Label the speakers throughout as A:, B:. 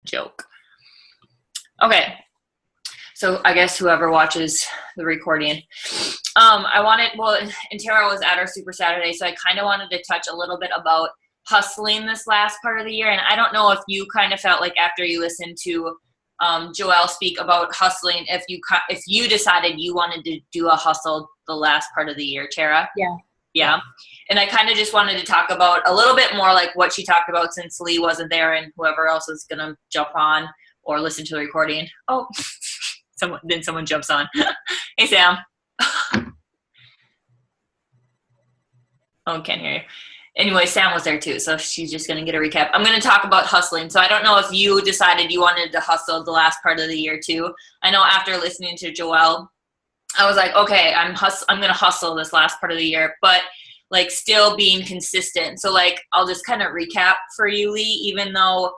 A: joke. Okay. So I guess whoever watches the recording, and Tara was at our Super Saturday, so I kind of wanted to touch a little bit about hustling this last part of the year. And I don't know if you kind of felt like after you listened to Joelle speak about hustling, if you decided you wanted to do a hustle the last part of the year, Tara. Yeah. And I kind of just wanted to talk about a little bit more like what she talked about, since Lee wasn't there and whoever else is going to jump on or listen to the recording. Oh, someone jumps on. Hey, Sam. Oh, can't hear you. Anyway, Sam was there too, so she's just going to get a recap. I'm going to talk about hustling. So I don't know if you decided you wanted to hustle the last part of the year too. I know after listening to Joelle, I was like, okay, I'm going to hustle this last part of the year, but like still being consistent. So like, I'll just kind of recap for you, Lee, even though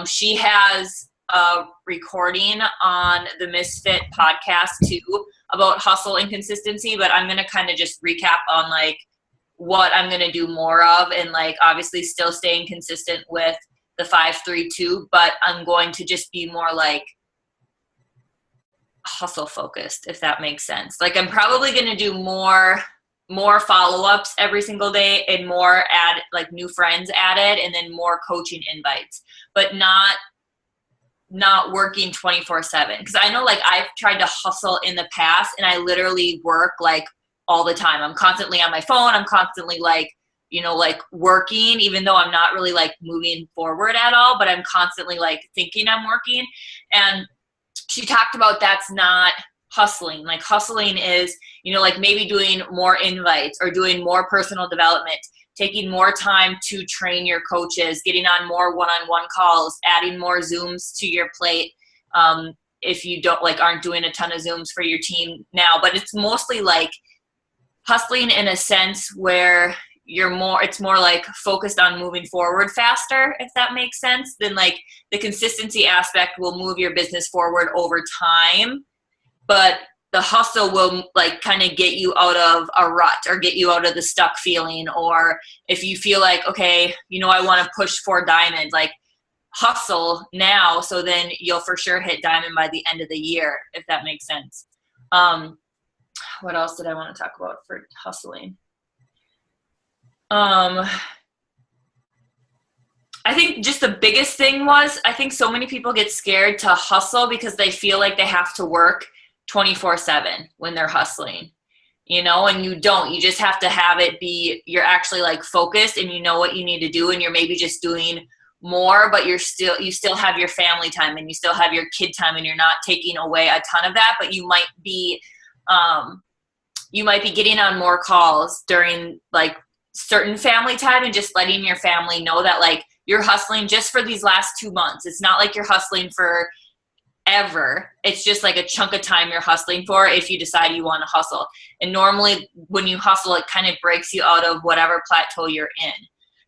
A: she has a recording on the Misfit podcast too about hustle and consistency, but I'm going to kind of just recap on like what I'm going to do more of, and like obviously still staying consistent with the 5-3-2, but I'm going to just be more like hustle focused, if that makes sense. Like I'm probably going to do more follow-ups every single day, and more like new friends added, and then more coaching invites, but not working 24/7. Because I know like I've tried to hustle in the past, and I literally work like all the time. I'm constantly on my phone. I'm constantly like, like working, even though I'm not really like moving forward at all, but I'm constantly like thinking I'm working. And she talked about that's not hustling. Like hustling is, like maybe doing more invites or doing more personal development, taking more time to train your coaches, getting on more one-on-one calls, adding more Zooms to your plate. If you aren't doing a ton of Zooms for your team now, but it's mostly like hustling in a sense where it's more like focused on moving forward faster, if that makes sense. Then like the consistency aspect will move your business forward over time, but the hustle will like kind of get you out of a rut or get you out of the stuck feeling. Or if you feel like, okay, I want to push for diamond, like hustle now, so then you'll for sure hit diamond by the end of the year, if that makes sense. What else did I want to talk about for hustling? I think just the biggest thing was, I think so many people get scared to hustle because they feel like they have to work 24/7 when they're hustling, and you don't. You just have to have it be, you're actually like focused and you know what you need to do, and you're maybe just doing more, but you still have your family time and you still have your kid time, and you're not taking away a ton of that, but you might be getting on more calls during like certain family time, and just letting your family know that like you're hustling just for these last 2 months. It's not like you're hustling for ever. It's just like a chunk of time you're hustling for if you decide you want to hustle. And normally when you hustle, it kind of breaks you out of whatever plateau you're in.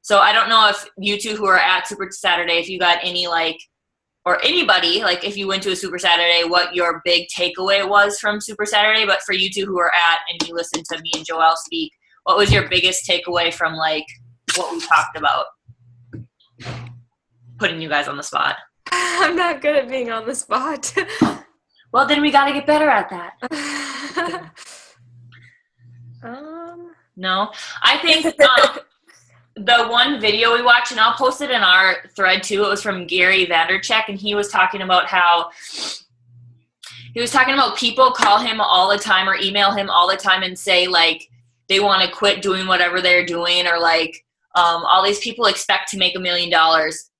A: So I don't know if you two who are at Super Saturday, if you got any like, or anybody, like if you went to a Super Saturday, what your big takeaway was from Super Saturday. But for you two who are at and you listened to me and Joelle speak, what was your biggest takeaway from like what we talked about? Putting you guys on the spot.
B: I'm not good at being on the spot.
A: Well, then we got to get better at that. No, I think the one video we watched, and I'll post it in our thread too, it was from Gary Vaynerchuk, and he was talking about people call him all the time or email him all the time and say like they want to quit doing whatever they're doing, or like all these people expect to make $1 million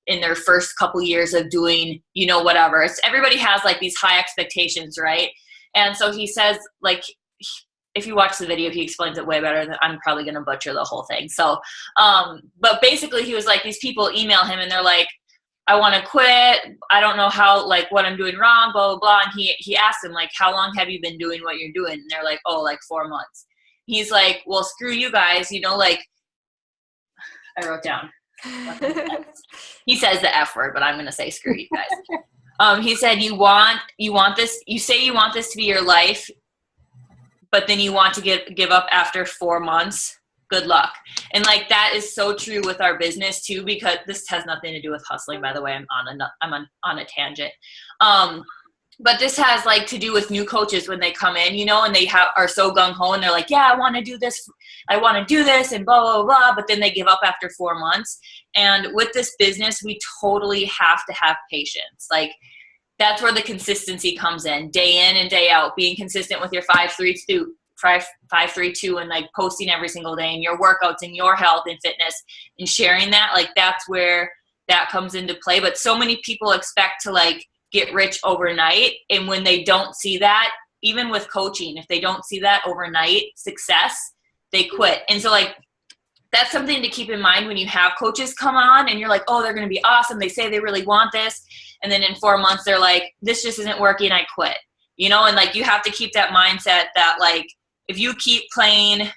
A: in their first couple years of doing, whatever. Everybody has like these high expectations, right? And so he says, like, if you watch the video, he explains it way better than I'm probably going to butcher the whole thing. So, but basically he was like, these people email him and they're like, I want to quit. I don't know how, like what I'm doing wrong, blah, blah, blah. And he asked them like, how long have you been doing what you're doing? And they're like, oh, like 4 months. He's like, well, screw you guys, like I wrote down. He says the F word, but I'm going to say screw you guys. He said, you want this, you say you want this to be your life, but then you want to give up after 4 months. good luck. And like that is so true with our business too, because this has nothing to do with hustling, by the way. I'm on a tangent. But this has like to do with new coaches when they come in, you know, and they are so gung-ho and they're like, yeah, I want to do this and blah, blah, blah. But then they give up after 4 months. And with this business, we totally have to have patience. Like that's where the consistency comes in and day out, being consistent with your 5-3-2 and like posting every single day and your workouts and your health and fitness and sharing that. Like that's where that comes into play. But so many people expect to like get rich overnight. And when they don't see that, even with coaching, if they don't see that overnight success, they quit. And so like, that's something to keep in mind when you have coaches come on and you're like, oh, they're going to be awesome. They say they really want this. And then in 4 months, they're like, this just isn't working. I quit, you know? And like, you have to keep that mindset that like, if you keep playing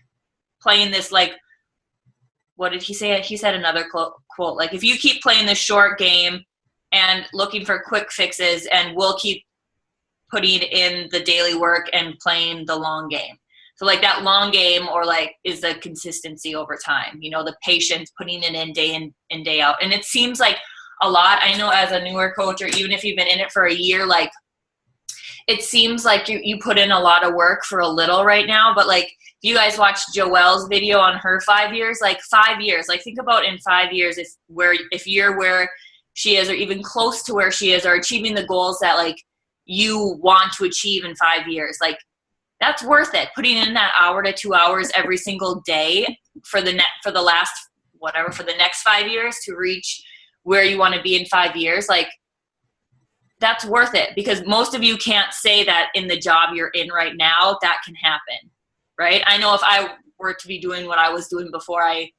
A: this, like, what did he say? He said another quote, like, if you keep playing this short game and looking for quick fixes, and we'll keep putting in the daily work and playing the long game. So like that long game or like is the consistency over time, you know, the patience, putting it in day out. And it seems like a lot, I know as a newer coach, or even if you've been in it for a year, like it seems like you put in a lot of work for a little right now. But like if you guys watched Joelle's video on her 5 years, like 5 years, like think about in 5 years, if you're where she is or even close to where she is or achieving the goals that like you want to achieve in 5 years, like that's worth it. Putting in that hour to 2 hours every single day for the next 5 years to reach where you want to be in 5 years, like that's worth it, because most of you can't say that in the job you're in right now, that can happen, right? I know if I were to be doing what I was doing before I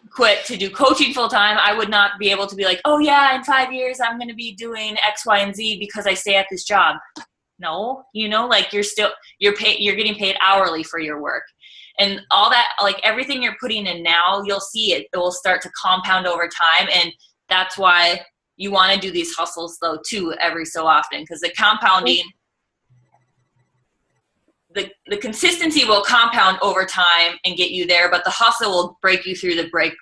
A: quit to do coaching full time, I would not be able to be like, oh yeah, in 5 years, I'm going to be doing X, Y, and Z because I stay at this job. No, you know, like you're getting paid hourly for your work, and all that, like everything you're putting in now, you'll see it will start to compound over time. And that's why you want to do these hustles though too, every so often, because the compounding, the consistency will compound over time and get you there, but the hustle will break you through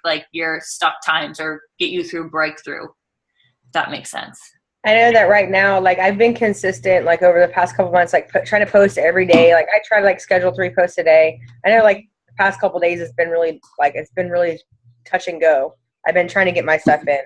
A: like your stuck times, or get you through breakthrough. If that makes sense.
C: I know that right now, like I've been consistent, like over the past couple months, like trying to post every day. Like I try to like schedule 3 posts a day. I know like the past couple days it's been really touch and go. I've been trying to get my stuff in.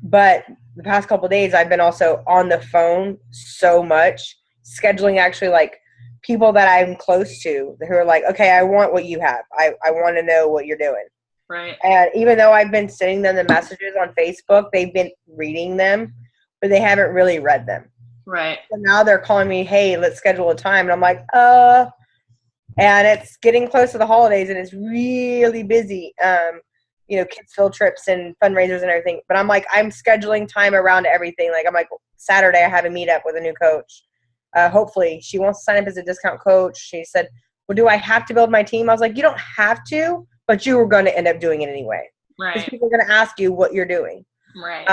C: But the past couple days I've been also on the phone so much, scheduling actually like people that I'm close to who are like, okay, I want what you have. I want to know what you're doing.
A: Right.
C: And even though I've been sending them the messages on Facebook, they've been reading them, but they haven't really read them.
A: Right.
C: So now they're calling me, hey, let's schedule a time. And I'm like, and it's getting close to the holidays and it's really busy. You know, kids' field trips and fundraisers and everything. But I'm like, I'm scheduling time around everything. Like I'm like, Saturday I have a meetup with a new coach. Hopefully she wants to sign up as a discount coach. She said, well, do I have to build my team? I was like, you don't have to, but you were going to end up doing it anyway.
A: Right.
C: Because people are going to ask you what you're doing.
A: Right.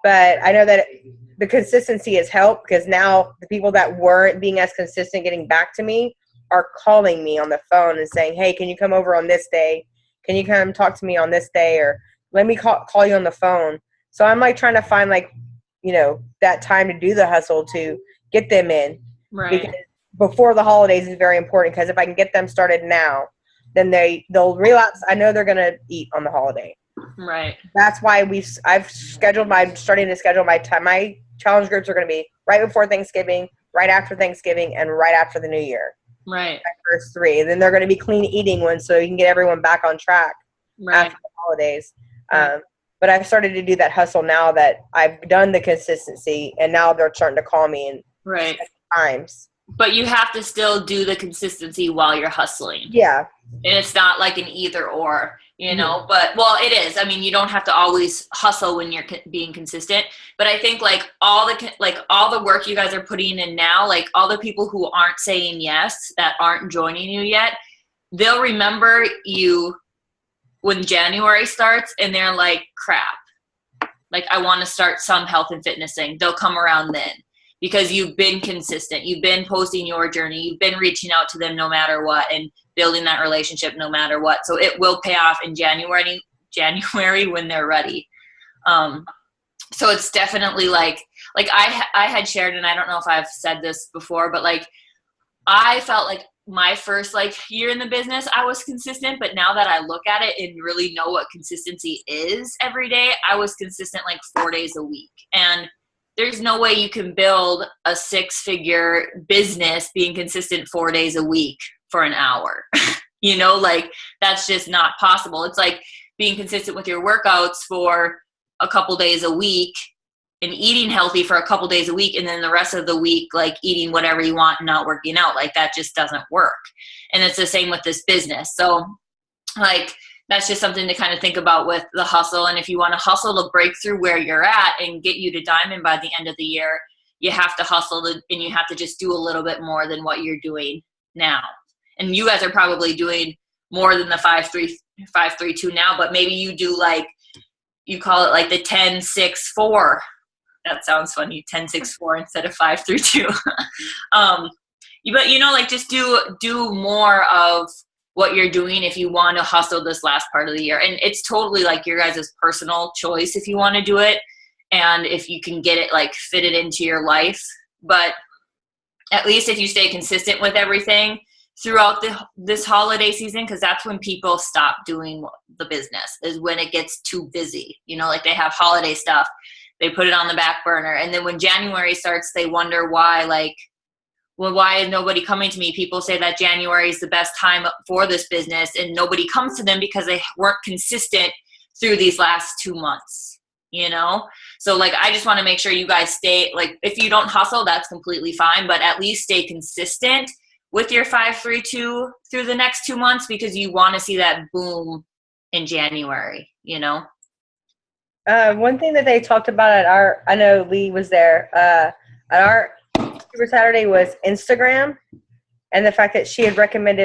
C: But I know that the consistency has helped, because now the people that weren't being as consistent getting back to me are calling me on the phone and saying, hey, can you come over on this day? Can you come talk to me on this day? Or let me call you on the phone. So I'm like trying to find like, you know, that time to do the hustle to get them in.
A: Right. Because
C: before the holidays is very important, because if I can get them started now, then they'll relapse. I know they're going to eat on the holiday.
A: Right.
C: That's why I'm starting to schedule my time. My challenge groups are going to be right before Thanksgiving, right after Thanksgiving, and right after the New Year.
A: Right.
C: My first 3. And then they're going to be clean eating ones, so you can get everyone back on track after the holidays. But I've started to do that hustle now that I've done the consistency, and now they're starting to call me in times.
A: But you have to still do the consistency while you're hustling.
C: Yeah.
A: And it's not like an either or, you know, but, well, it is. I mean, you don't have to always hustle when you're being consistent. But I think like all the work you guys are putting in now, like all the people who aren't saying yes, that aren't joining you yet, they'll remember you when January starts and they're like, crap, like I want to start some health and fitness thing. They'll come around then. Because you've been consistent. You've been posting your journey. You've been reaching out to them no matter what and building that relationship no matter what. So it will pay off in January when they're ready. So it's definitely like I had shared, and I don't know if I've said this before, but like I felt like my first like year in the business, I was consistent, but now that I look at it and really know what consistency is every day, I was consistent like 4 days a week. And there's no way you can build a 6-figure business being consistent 4 days a week for an hour. You know, like that's just not possible. It's like being consistent with your workouts for a couple days a week and eating healthy for a couple days a week, and then the rest of the week like eating whatever you want and not working out. Like that just doesn't work. And it's the same with this business. So like that's just something to kind of think about with the hustle. And if you want to hustle to break through where you're at and get you to diamond by the end of the year, you have to hustle and you have to just do a little bit more than what you're doing now. And you guys are probably doing more than the 5-3-2 now, but maybe you do like, you call it like the 10-6-4. That sounds funny, 10-6-4 instead of 5-3-2. But you know, like just do more of what you're doing if you want to hustle this last part of the year. And it's totally like your guys' personal choice if you want to do it and if you can get it like fitted into your life. But at least if you stay consistent with everything throughout this holiday season, because that's when people stop doing the business, is when it gets too busy. You know, like they have holiday stuff, they put it on the back burner. And then when January starts, they wonder why, like, well, why is nobody coming to me? People say that January is the best time for this business, and nobody comes to them because they weren't consistent through these last 2 months, you know? So like, I just want to make sure you guys stay, like, if you don't hustle, that's completely fine, but at least stay consistent with your 5-3-2 through the next 2 months, because you want to see that boom in January, you know?
C: One thing that they talked about at I know Lee was there, at our Super Saturday was Instagram, and the fact that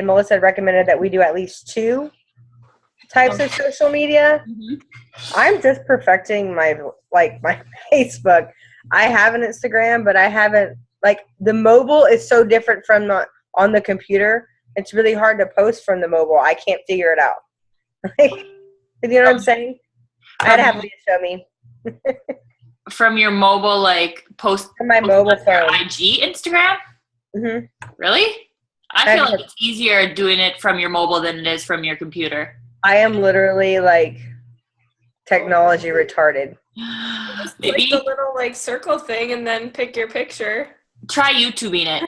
C: Melissa had recommended that we do at least 2 types of social media. Mm-hmm. I'm just perfecting my Facebook. I have an Instagram, but I haven't, like, the mobile is so different from on the computer. It's really hard to post from the mobile. I can't figure it out. Like, you know what I'm saying? I had to have Leah show me.
A: From your mobile, like, post
C: from my mobile phone.
A: IG Instagram? Mm-hmm. Really? I feel like it's easier doing it from your mobile than it is from your computer.
C: I am literally, like, technology retarded.
B: Maybe click the little, like, circle thing and then pick your picture.
A: Try YouTubing it.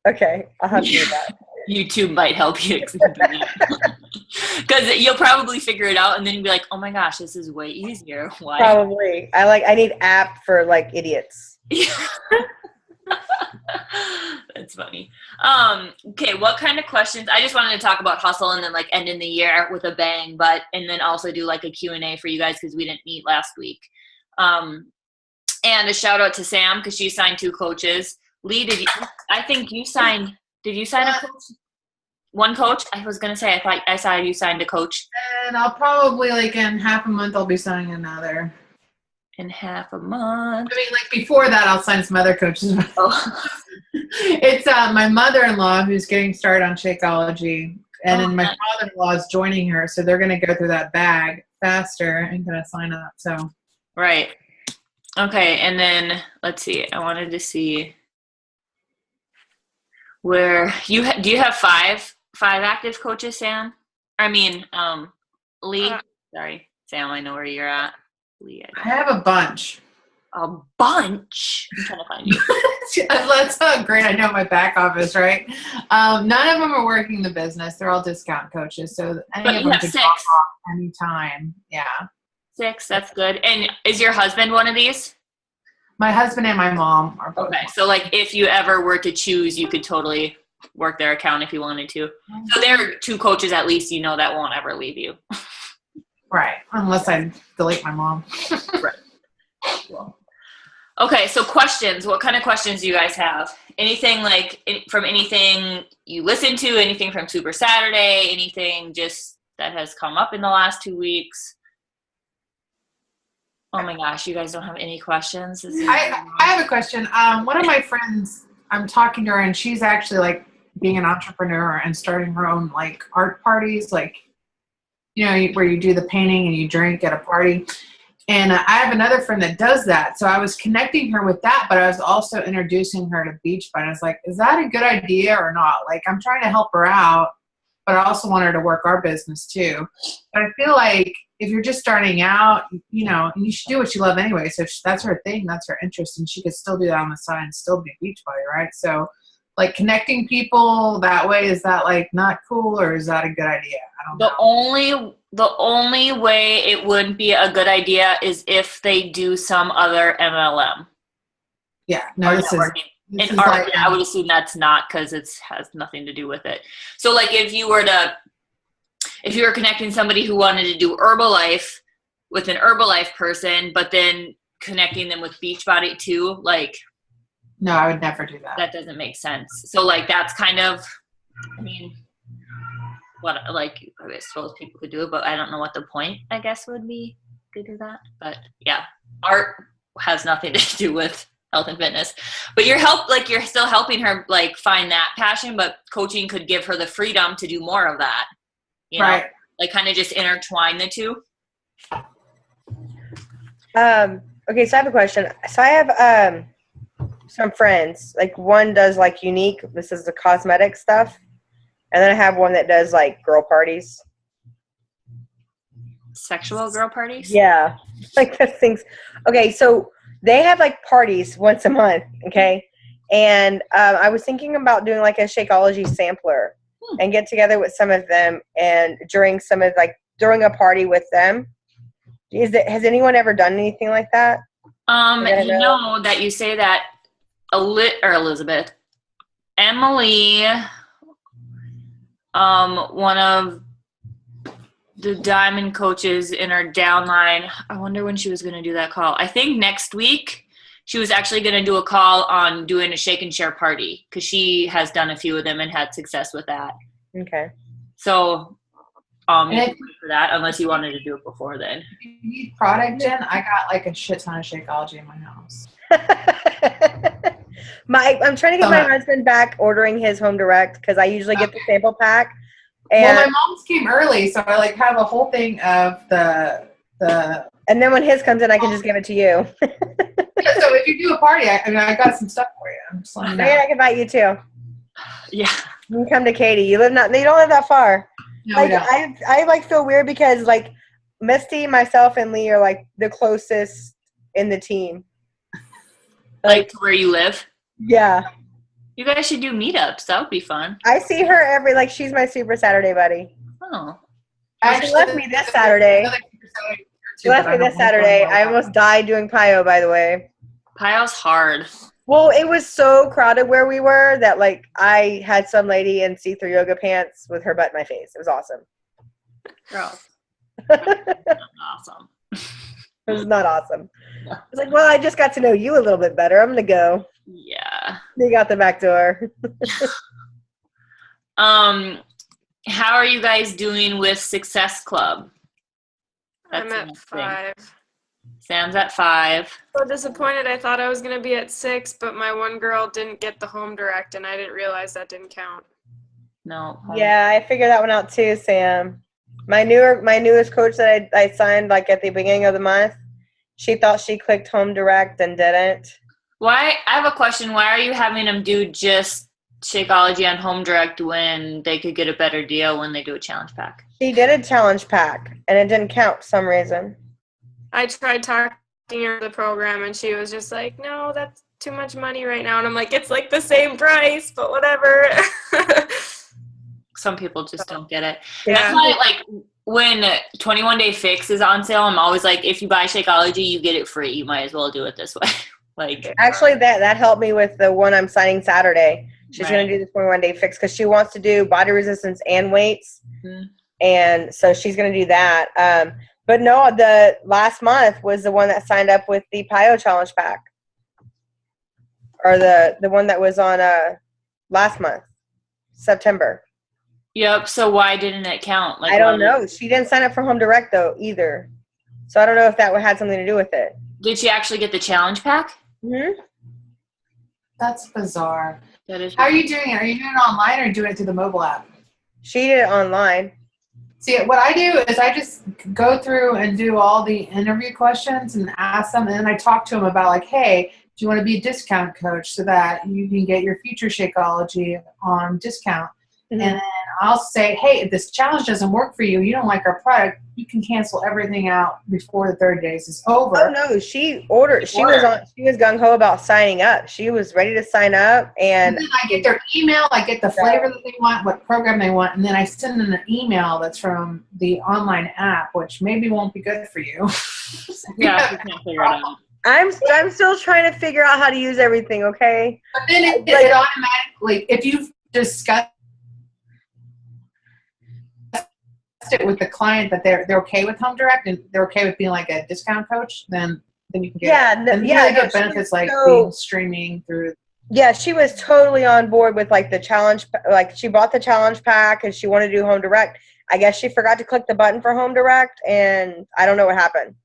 C: Okay, I'll have to do that.
A: YouTube might help you because you'll probably figure it out and then you'll be like, oh my gosh, this is way easier. Why?
C: Probably. I need app for like idiots.
A: That's funny. Okay, what kind of questions? I just wanted to talk about hustle and then like ending the year with a bang, and then also do like a Q&A for you guys because we didn't meet last week. And a shout out to Sam because she signed 2 coaches. Lee, did you sign a coach? One coach? I was going to say, I thought I saw you signed a coach.
D: And I'll probably, like, in half a month, I'll be signing another.
A: In half a month?
D: I mean, like, before that, I'll sign some other coaches. Oh. It's my mother-in-law who's getting started on Shakeology, and then my father-in-law is joining her, so they're going to go through that bag faster and going to sign up, so.
A: Right. Okay, and then, let's see. I wanted to see where do you have five active coaches, Sam? I mean, Lee. Sorry, Sam. I know where you're at. Lee.
D: I have a bunch.
A: A bunch. I'm trying to find you.
D: That's so great. I know my back office, right? None of them are working the business. They're all discount coaches, so any of them can drop off anytime. Yeah.
A: 6. That's good. And is your husband one of these?
D: My husband and my mom are both.
A: Okay, so like if you ever were to choose, you could totally work their account if you wanted to. So there are 2 coaches at least, you know, that won't ever leave you.
D: Right, unless I delete my mom.
A: Right. Well. Okay, so questions. What kind of questions do you guys have? Anything like from anything you listen to, anything from Super Saturday, anything just that has come up in the last 2 weeks? Oh my gosh, you guys don't have any questions?
D: I have a question. One of my friends, I'm talking to her, and she's actually like being an entrepreneur and starting her own like art parties, like, you know, where you do the painting and you drink at a party. And I have another friend that does that. So I was connecting her with that, but I was also introducing her to Beachbody. I was like, is that a good idea or not? Like, I'm trying to help her out, but I also want her to work our business too. But I feel like if you're just starting out, you know, you should do what you love anyway. So that's her thing, that's her interest, and she could still do that on the side and still be Beachbody, right? So, like, connecting people that way, is that like not cool, or is that a good idea? I don't know.
A: The only way it wouldn't be a good idea is if they do some other MLM.
D: Yeah, no, this is
A: like, I would assume that's not, because it has nothing to do with it. So, like, if you were connecting somebody who wanted to do Herbalife with an Herbalife person, but then connecting them with Beachbody too, like,
D: no, I would never do that.
A: That doesn't make sense. So, like, that's kind of, I mean, what, like, I suppose people could do it, but I don't know what the point, I guess, would be to do that. But yeah, art has nothing to do with health and fitness. But you're still helping her, like, find that passion, but coaching could give her the freedom to do more of that. You know?
D: Right.
A: Like, kind of just intertwine the two.
C: Okay, so I have a question. So I have some friends. Like, one does like Unique. This is the cosmetic stuff. And then I have one that does like girl parties.
A: Sexual girl parties?
C: Yeah. Like, those things. Okay, so they have like parties once a month, okay? And I was thinking about doing like a Shakeology sampler and get together with some of them and during a party with them. Has anyone ever done anything like that?
A: You know that you say that, Elizabeth, Emily, one of the Diamond coaches in our downline, I wonder when she was going to do that call. I think next week she was actually going to do a call on doing a shake and share party, because she has done a few of them and had success with that.
C: Okay.
A: So, you can wait for that, unless you wanted to do it before then.
D: If you need product, Jen, I got like a shit ton of Shakeology in my house.
C: I'm trying to get my husband back ordering his home direct, because I usually get the sample pack. And
D: well, my mom's came early, so I like have a whole thing of the.
C: And then when his comes in, I can just give it to you.
D: Yeah, so if you do a party, I got some stuff for you. I'm just letting you know.
C: Yeah, I can invite you too.
A: Yeah.
C: You can come to Katy. You don't live that far.
D: No,
C: like, I like feel weird because like Misty, myself, and Lee are like the closest in the team.
A: Like to where you live?
C: Yeah.
A: You guys should do meetups. That would be fun.
C: I see her she's my Super Saturday buddy.
A: Oh.
C: She left me this Saturday. I almost died doing Pio, by the way.
A: Pio's hard.
C: Well, it was so crowded where we were that like I had some lady in see-through yoga pants with her butt in my face. It was awesome.
A: Gross. Awesome.
C: It was not awesome. I was like, well, I just got to know you a little bit better. I'm gonna go.
A: Yeah.
C: They got the back door.
A: How are you guys doing with Success Club?
B: I'm at 5.
A: Sam's at 5.
B: So disappointed. I thought I was going to be at 6, but my one girl didn't get the home direct, and I didn't realize that didn't count.
A: No.
C: Yeah, I figured that one out too, Sam. My newest coach that I signed like at the beginning of the month, she thought she clicked home direct and didn't.
A: I have a question. Why are you having them do just Shakeology on home direct when they could get a better deal when they do a challenge pack?
C: She did a challenge pack, and it didn't count for some reason.
B: I tried talking her to the program, and she was just like, no, that's too much money right now. And I'm like, it's like the same price, but whatever.
A: Some people just don't get it.
C: Yeah.
A: That's why, like, when 21 Day Fix is on sale, I'm always like, if you buy Shakeology, you get it free. You might as well do it this way. Like,
C: actually, that helped me with the one I'm signing Saturday. She's
A: Right.
C: going to do the 21 Day Fix because she wants to do body resistance and weights.
A: Mhm.
C: And so she's going to do that. But no, the last month was the one that signed up with the Pio Challenge Pack. Or the one that was on last month, September.
A: Yep. So why didn't it count? Like,
C: I don't know. She didn't sign up for home direct, though, either. So I don't know if that had something to do with it.
A: Did she actually get the challenge pack?
C: Mm-hmm.
D: That's bizarre.
A: That is.
D: How are you doing it? Are you doing it online or doing it through the mobile app?
C: She did it online.
D: See, what I do is I just go through and do all the interview questions and ask them, and then I talk to them about like, hey, do you want to be a discount coach so that you can get your future Shakeology on discount?
C: Mm-hmm.
D: And then I'll say, hey, if this challenge doesn't work for you, you don't like our product, you can cancel everything out before the 30 days is over.
C: Oh no, she ordered. She was gung ho about signing up. She was ready to sign up, and
D: then I get their email. I get the flavor that they want, what program they want, and then I send them an email that's from the online app, which maybe won't be good for you.
A: Yeah, you can't figure it out.
C: I'm still trying to figure out how to use everything. Okay.
D: But then it automatically, if you've discussed it with the client that they're okay with Home Direct and they're okay with being like a discount coach, then you can get really good benefits like being streaming through.
C: Yeah, she was totally on board with like the challenge. Like she bought the challenge pack and she wanted to do Home Direct. I guess she forgot to click the button for Home Direct, and I don't know what happened.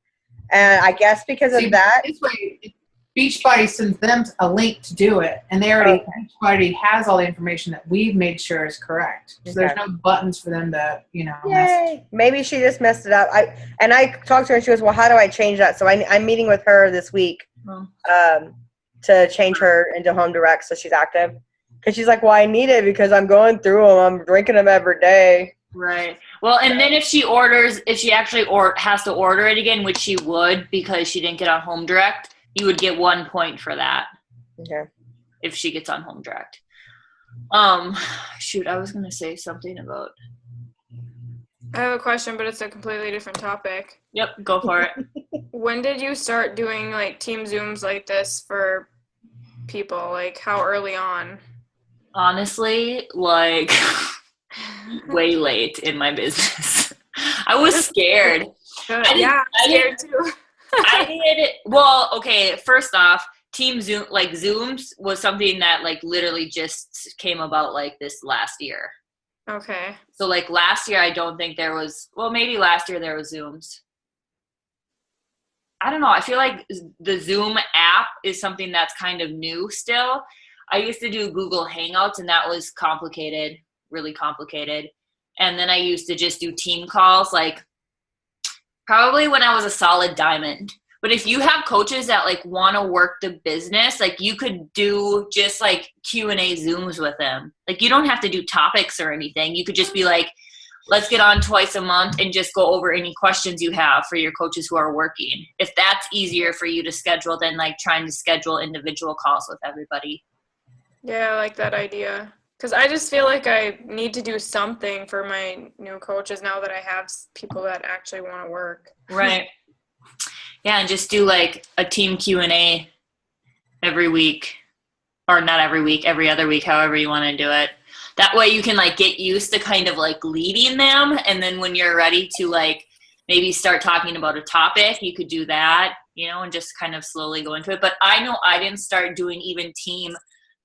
C: And I guess because of that,
D: this way, Beachbody sends them a link to do it, and Beachbody has all the information that we've made sure is correct. So there's no buttons for them to, mess.
C: Maybe she just messed it up. I talked to her and she goes, well, how do I change that? So I'm meeting with her this week to change her into Home Direct so she's active. Because she's like, well, I need it because I'm going through them. I'm drinking them every day.
A: Right. Well, and then if she actually has to order it again, which she would because she didn't get on Home Direct, you would get 1 point for that.
C: Okay.
A: If she gets on Home Direct. Shoot, I was gonna say something about.
B: I have a question, but it's a completely different topic.
A: Yep, go for it.
B: When did you start doing like team Zooms like this for people? Like how early on?
A: Honestly, like way late in my business. I was scared.
B: I'm scared too.
A: I did. Well, okay. First off, Team Zoom, like Zooms, was something that like literally just came about like this last year.
B: Okay.
A: So like last year, I don't think there was. Well, maybe last year there was Zooms. I don't know. I feel like the Zoom app is something that's kind of new still. I used to do Google Hangouts, and that was complicated, really complicated. And then I used to just do team calls, like probably when I was a solid diamond. But if you have coaches that like want to work the business, like you could do just like Q&A Zooms with them. Like you don't have to do topics or anything. You could just be like, let's get on twice a month and just go over any questions you have for your coaches who are working. If that's easier for you to schedule than like trying to schedule individual calls with everybody.
B: Yeah, I like that idea. Because I just feel like I need to do something for my new coaches now that I have people that actually want to work.
A: Right. Yeah, and just do like a team Q&A every week. Or not every week, every other week, however you want to do it. That way you can like get used to kind of like leading them. And then when you're ready to like maybe start talking about a topic, you could do that, and just kind of slowly go into it. But I know I didn't start doing even team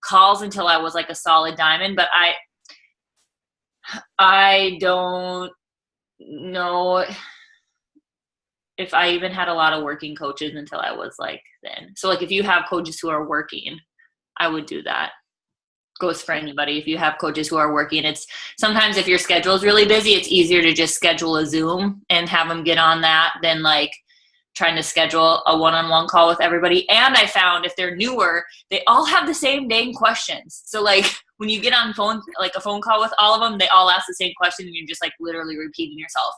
A: calls until I was like a solid diamond, but I don't know if I even had a lot of working coaches until I was like then. So like if you have coaches who are working, I would do that. Goes for anybody. If you have coaches who are working, it's sometimes if your schedule is really busy, it's easier to just schedule a Zoom and have them get on that than like trying to schedule a one-on-one call with everybody. And I found if they're newer, they all have the same dang questions. So like when you get on a phone call with all of them, they all ask the same question and you're just like literally repeating yourself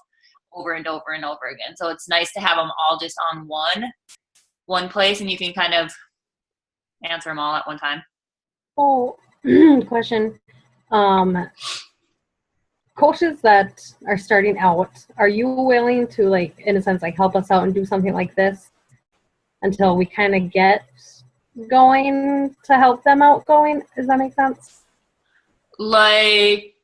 A: over and over and over again. So it's nice to have them all just on one place and you can kind of answer them all at one time.
E: Oh, question. Coaches that are starting out, are you willing to, like, in a sense, like help us out and do something like this until we kind of get going to help them out going? Does that make sense?
A: Like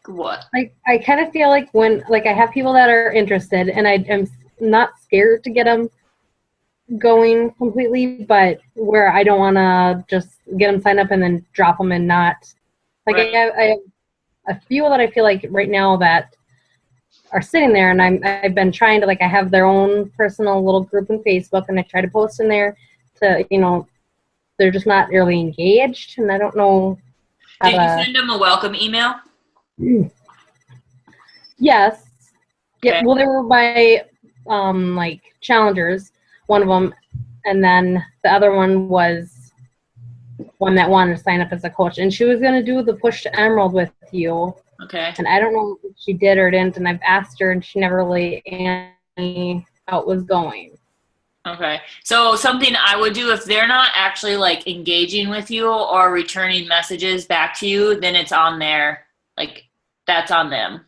A: what?
E: Like, I kind of feel like when, like, I have people that are interested and I am not scared to get them going completely, but where I don't want to just get them signed up and then drop them and not, like, right. I have a few that I feel like right now that are sitting there and I've been trying to, like, I have their own personal little group in Facebook and I try to post in there to, they're just not really engaged, and I don't know how
A: Did you
E: to.
A: send them a welcome email?
E: Yes. Yeah.
A: Okay.
E: Well, they were my like challengers, one of them, and then the other one was one that wanted to sign up as a coach, and she was going to do the push to Emerald with you,
A: Okay.
E: and I don't know if she did or didn't, and I've asked her, and she never really answered me how it was going.
A: Okay. So something I would do if they're not actually like engaging with you or returning messages back to you, then it's on there. Like that's on them.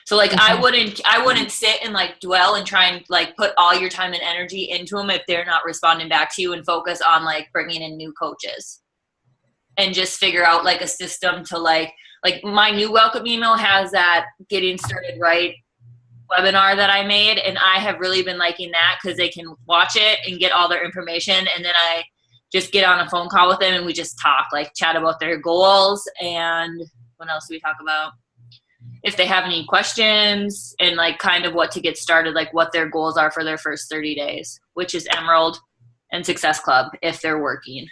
A: So like I wouldn't sit and like dwell and try and like put all your time and energy into them if they're not responding back to you, and focus on like bringing in new coaches and just figure out like a system to like my new welcome email has that getting started right webinar that I made, and I have really been liking that because they can watch it and get all their information, and then I just get on a phone call with them and we just talk, like chat about their goals and what else do we talk about? If they have any questions and like kind of what to get started, like what their goals are for their first 30 days, which is Emerald and Success Club if they're working.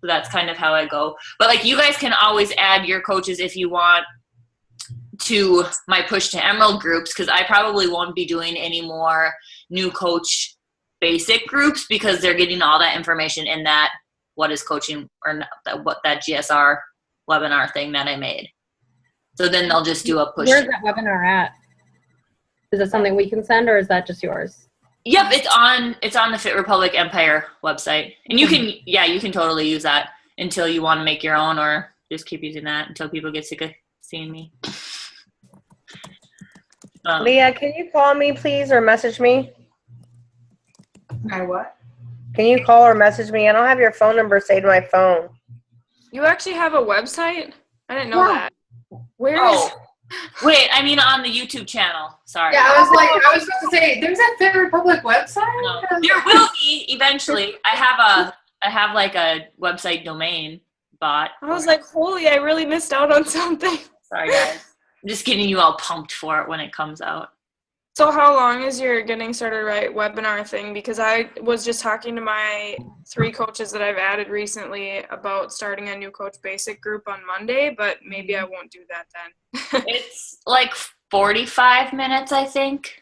A: So that's kind of how I go. But like you guys can always add your coaches if you want to my Push to Emerald groups, because I probably won't be doing any more new coach basic groups because they're getting all that information in that what is coaching or not, what that GSR webinar thing that I made. So then they'll just do a push.
E: Where's that webinar at? Is it something we can send, or is that just yours?
A: Yep, it's on the Fit Republic Empire website, and you can totally use that until you want to make your own, or just keep using that until people get sick of seeing me.
C: Leah, can you call me, please, or message me?
D: I what?
C: Can you call or message me? I don't have your phone number saved to my phone.
B: You actually have a website? I didn't know that. Where is?
A: Wait, I mean on the YouTube channel. Sorry.
D: Yeah, I was about to say, there's a Fit Republic website?
A: No. There will be eventually. I have like a website domain bot.
B: I was like, holy, I really missed out on something.
A: Sorry guys. I'm just getting you all pumped for it when it comes out.
B: So how long is your Getting Started Right webinar thing? Because I was just talking to my 3 coaches that I've added recently about starting a new Coach Basic group on Monday, but maybe I won't do that then.
A: It's like 45 minutes, I think.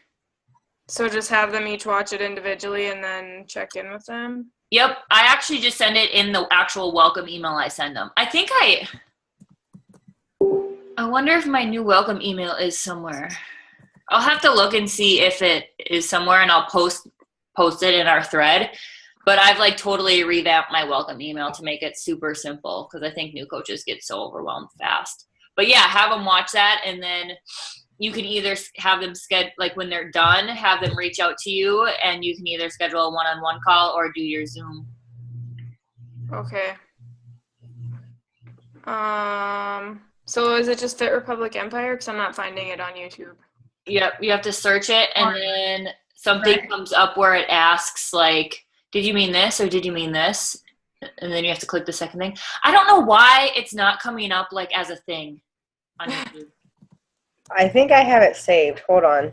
B: So just have them each watch it individually and then check in with them?
A: Yep. I actually just send it in the actual welcome email I send them. I wonder if my new welcome email is somewhere. I'll have to look and see if it is somewhere, and I'll post it in our thread. But I've like totally revamped my welcome email to make it super simple because I think new coaches get so overwhelmed fast. But yeah, have them watch that, and then you can either have them like when they're done, have them reach out to you, and you can either schedule a one-on-one call or do your Zoom.
B: Okay. So is it just Fit Republic Empire? Because I'm not finding it on YouTube.
A: Yep, you have to search it, and then something comes up where it asks, like, did you mean this or did you mean this? And then you have to click the second thing. I don't know why it's not coming up, like, as a thing on YouTube.
C: I think I have it saved. Hold on.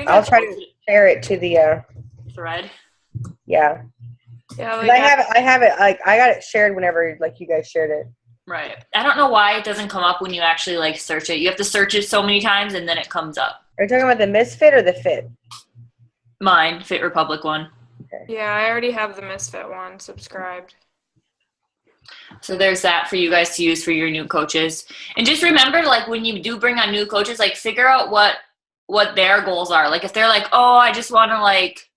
C: I'll try to share it to the
A: thread.
C: Yeah.
B: Yeah,
C: like I have it, like, I got it shared whenever, like, you guys shared it.
A: Right. I don't know why it doesn't come up when you actually like search it. You have to search it so many times and then it comes up.
C: Are you talking about the Misfit or the Fit?
A: Mine, Fit Republic one.
C: Okay.
B: Yeah, I already have the Misfit one subscribed.
A: So there's that for you guys to use for your new coaches. And just remember, like when you do bring on new coaches, like figure out what their goals are. Like if they're like, oh, I just want to like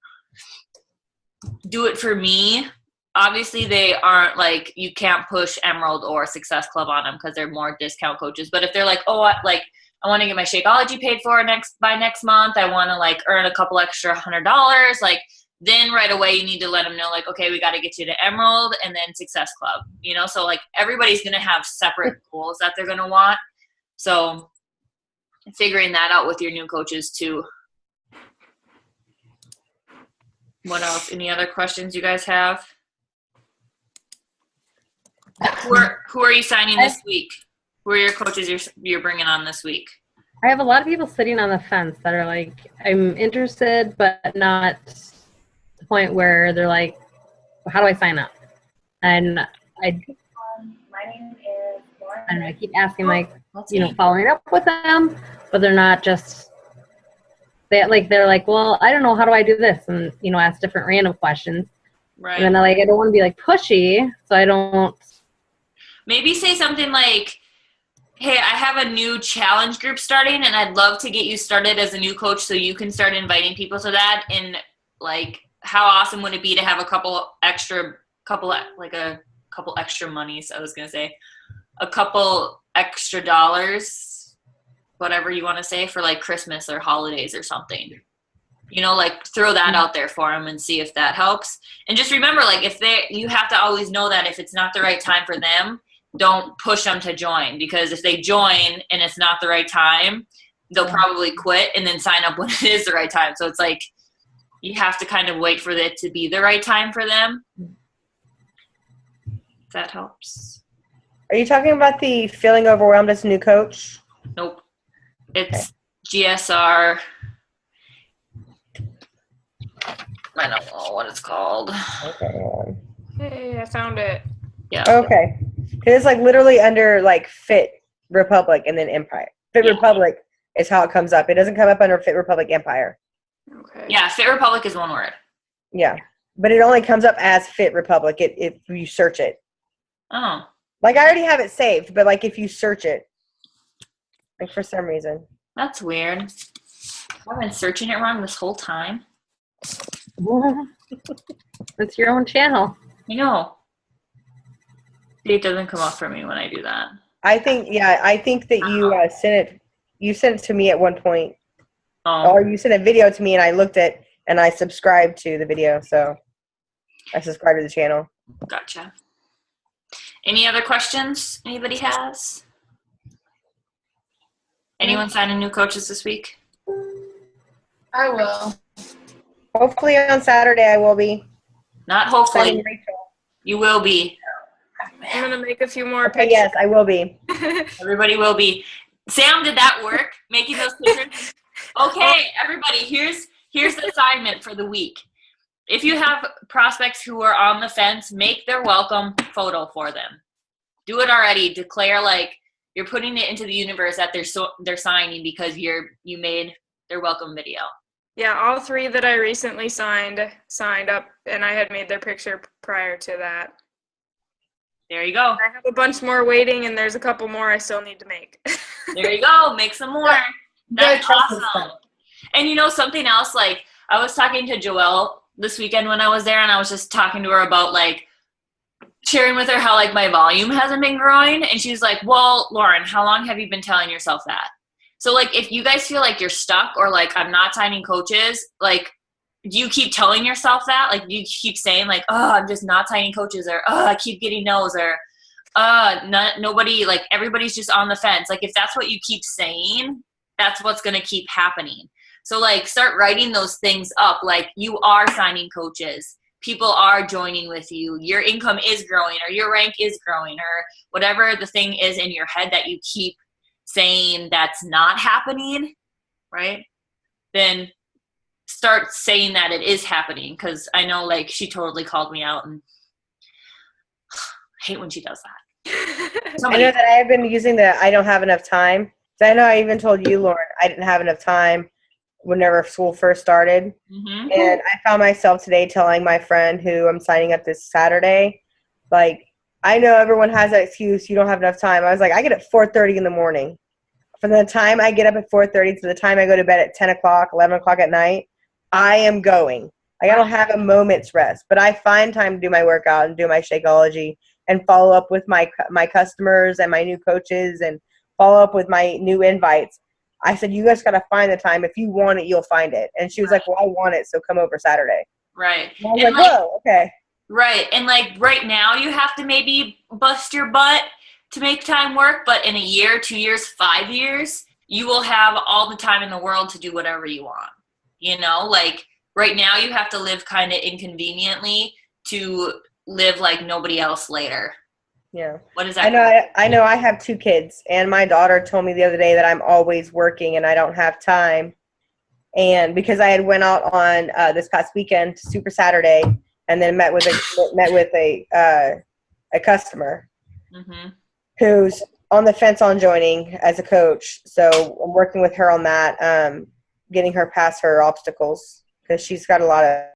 A: do it for me. Obviously, they aren't like, you can't push Emerald or Success Club on them because they're more discount coaches. But if they're like, oh, I want to get my Shakeology paid for by next month, I want to like earn a couple extra $100, like then right away you need to let them know like, okay, we got to get you to Emerald and then Success Club, you know? So like everybody's going to have separate goals that they're going to want. So figuring that out with your new coaches too. What else? Any other questions you guys have? Who are you signing this week? Who are your coaches you're bringing on this week?
E: I have a lot of people sitting on the fence that are like, I'm interested, but not to the point where they're like, how do I sign up? And I don't know, I keep asking, like, following up with them, but they're not just, they're like, well, I don't know, how do I do this? And, ask different random questions.
A: Right.
E: And then I don't want to be like pushy, so I don't.
A: Maybe say something like, hey, I have a new challenge group starting, and I'd love to get you started as a new coach so you can start inviting people to that. And, like, how awesome would it be to have a couple extra monies, I was going to say. A couple extra dollars, whatever you want to say, for, like, Christmas or holidays or something. Like, throw that out there for them and see if that helps. And just remember, like, you have to always know that if it's not the right time for them, don't push them to join, because if they join and it's not the right time, they'll probably quit and then sign up when it is the right time. So it's like you have to kind of wait for it to be the right time for them. If that helps.
C: Are you talking about the feeling overwhelmed as a new coach?
A: Nope. It's GSR. I don't know what it's called.
C: Okay.
B: Hey, I found it.
A: Yeah.
C: Okay. It's like literally under like Fit Republic and then Empire. Fit Republic is how it comes up. It doesn't come up under Fit Republic Empire.
B: Okay.
A: Yeah, Fit Republic is one word.
C: Yeah. But it only comes up as Fit Republic if you search it.
A: Oh.
C: Like I already have it saved, but like if you search it, like for some reason.
A: That's weird. I've been searching it wrong this whole time.
E: It's your own channel.
A: I know. It doesn't come up for me when I do that.
C: I think that you sent it to me at one point.
A: Oh.
C: Or you sent a video to me and I looked at and I subscribed to the video, so I subscribed to the channel.
A: Gotcha. Any other questions anybody has? Anyone signing new coaches this week?
D: I will.
C: Hopefully on Saturday I will be.
A: Not hopefully.
C: Signing Rachel.
A: You will be.
B: I'm going to make a few more
C: Okay,
B: pictures.
C: yes, I will be.
A: Everybody will be. Sam, did that work? Making those pictures? Okay, everybody, here's the assignment for the week. If you have prospects who are on the fence, make their welcome photo for them. Do it already. Declare like you're putting it into the universe that they're signing because you made their welcome video.
B: Yeah, all 3 that I recently signed up, and I had made their picture prior to that.
A: There you go.
B: I have a bunch more waiting, and there's a couple more I still need to make.
A: There you go. Make some more. That's awesome. And something else, like I was talking to Joelle this weekend when I was there, and I was just talking to her about like sharing with her how like my volume hasn't been growing. And she was like, well, Lauren, how long have you been telling yourself that? So like if you guys feel like you're stuck or like I'm not signing coaches, like do you keep telling yourself that? Like you keep saying like, oh, I'm just not signing coaches, or oh, I keep getting no's, or nobody, like everybody's just on the fence. Like if that's what you keep saying, that's what's going to keep happening. So like start writing those things up. Like you are signing coaches. People are joining with you. Your income is growing, or your rank is growing, or whatever the thing is in your head that you keep saying that's not happening, right? Then start saying that it is happening. Because I know like she totally called me out, and I hate when she does that.
C: I know that I have been using I don't have enough time. So I know I even told you, Lauren, I didn't have enough time whenever school first started.
A: Mm-hmm.
C: And I found myself today telling my friend who I'm signing up this Saturday, like, I know everyone has that excuse, you don't have enough time. I was like, I get up 4:30 in the morning. From the time I get up at 4:30 to the time I go to bed at 10 o'clock, 11 o'clock at night, I am going. Like, I don't have a moment's rest. But I find time to do my workout and do my Shakeology and follow up with my customers and my new coaches and follow up with my new invites. I said, you guys got to find the time. If you want it, you'll find it. And she was like, well, I want it, so come over Saturday.
A: Right.
C: And I was like, whoa, okay.
A: Right. And like right now you have to maybe bust your butt to make time work, but in a year, 2 years, 5 years, you will have all the time in the world to do whatever you want. Like right now you have to live kind of inconveniently to live like nobody else later.
C: Yeah.
A: What is that?
C: I know I have 2 kids, and my daughter told me the other day that I'm always working and I don't have time. And because I had went out on this past weekend, Super Saturday, and then met with a customer
A: Mm-hmm.
C: who's on the fence on joining as a coach. So I'm working with her on that, getting her past her obstacles because she's got a lot of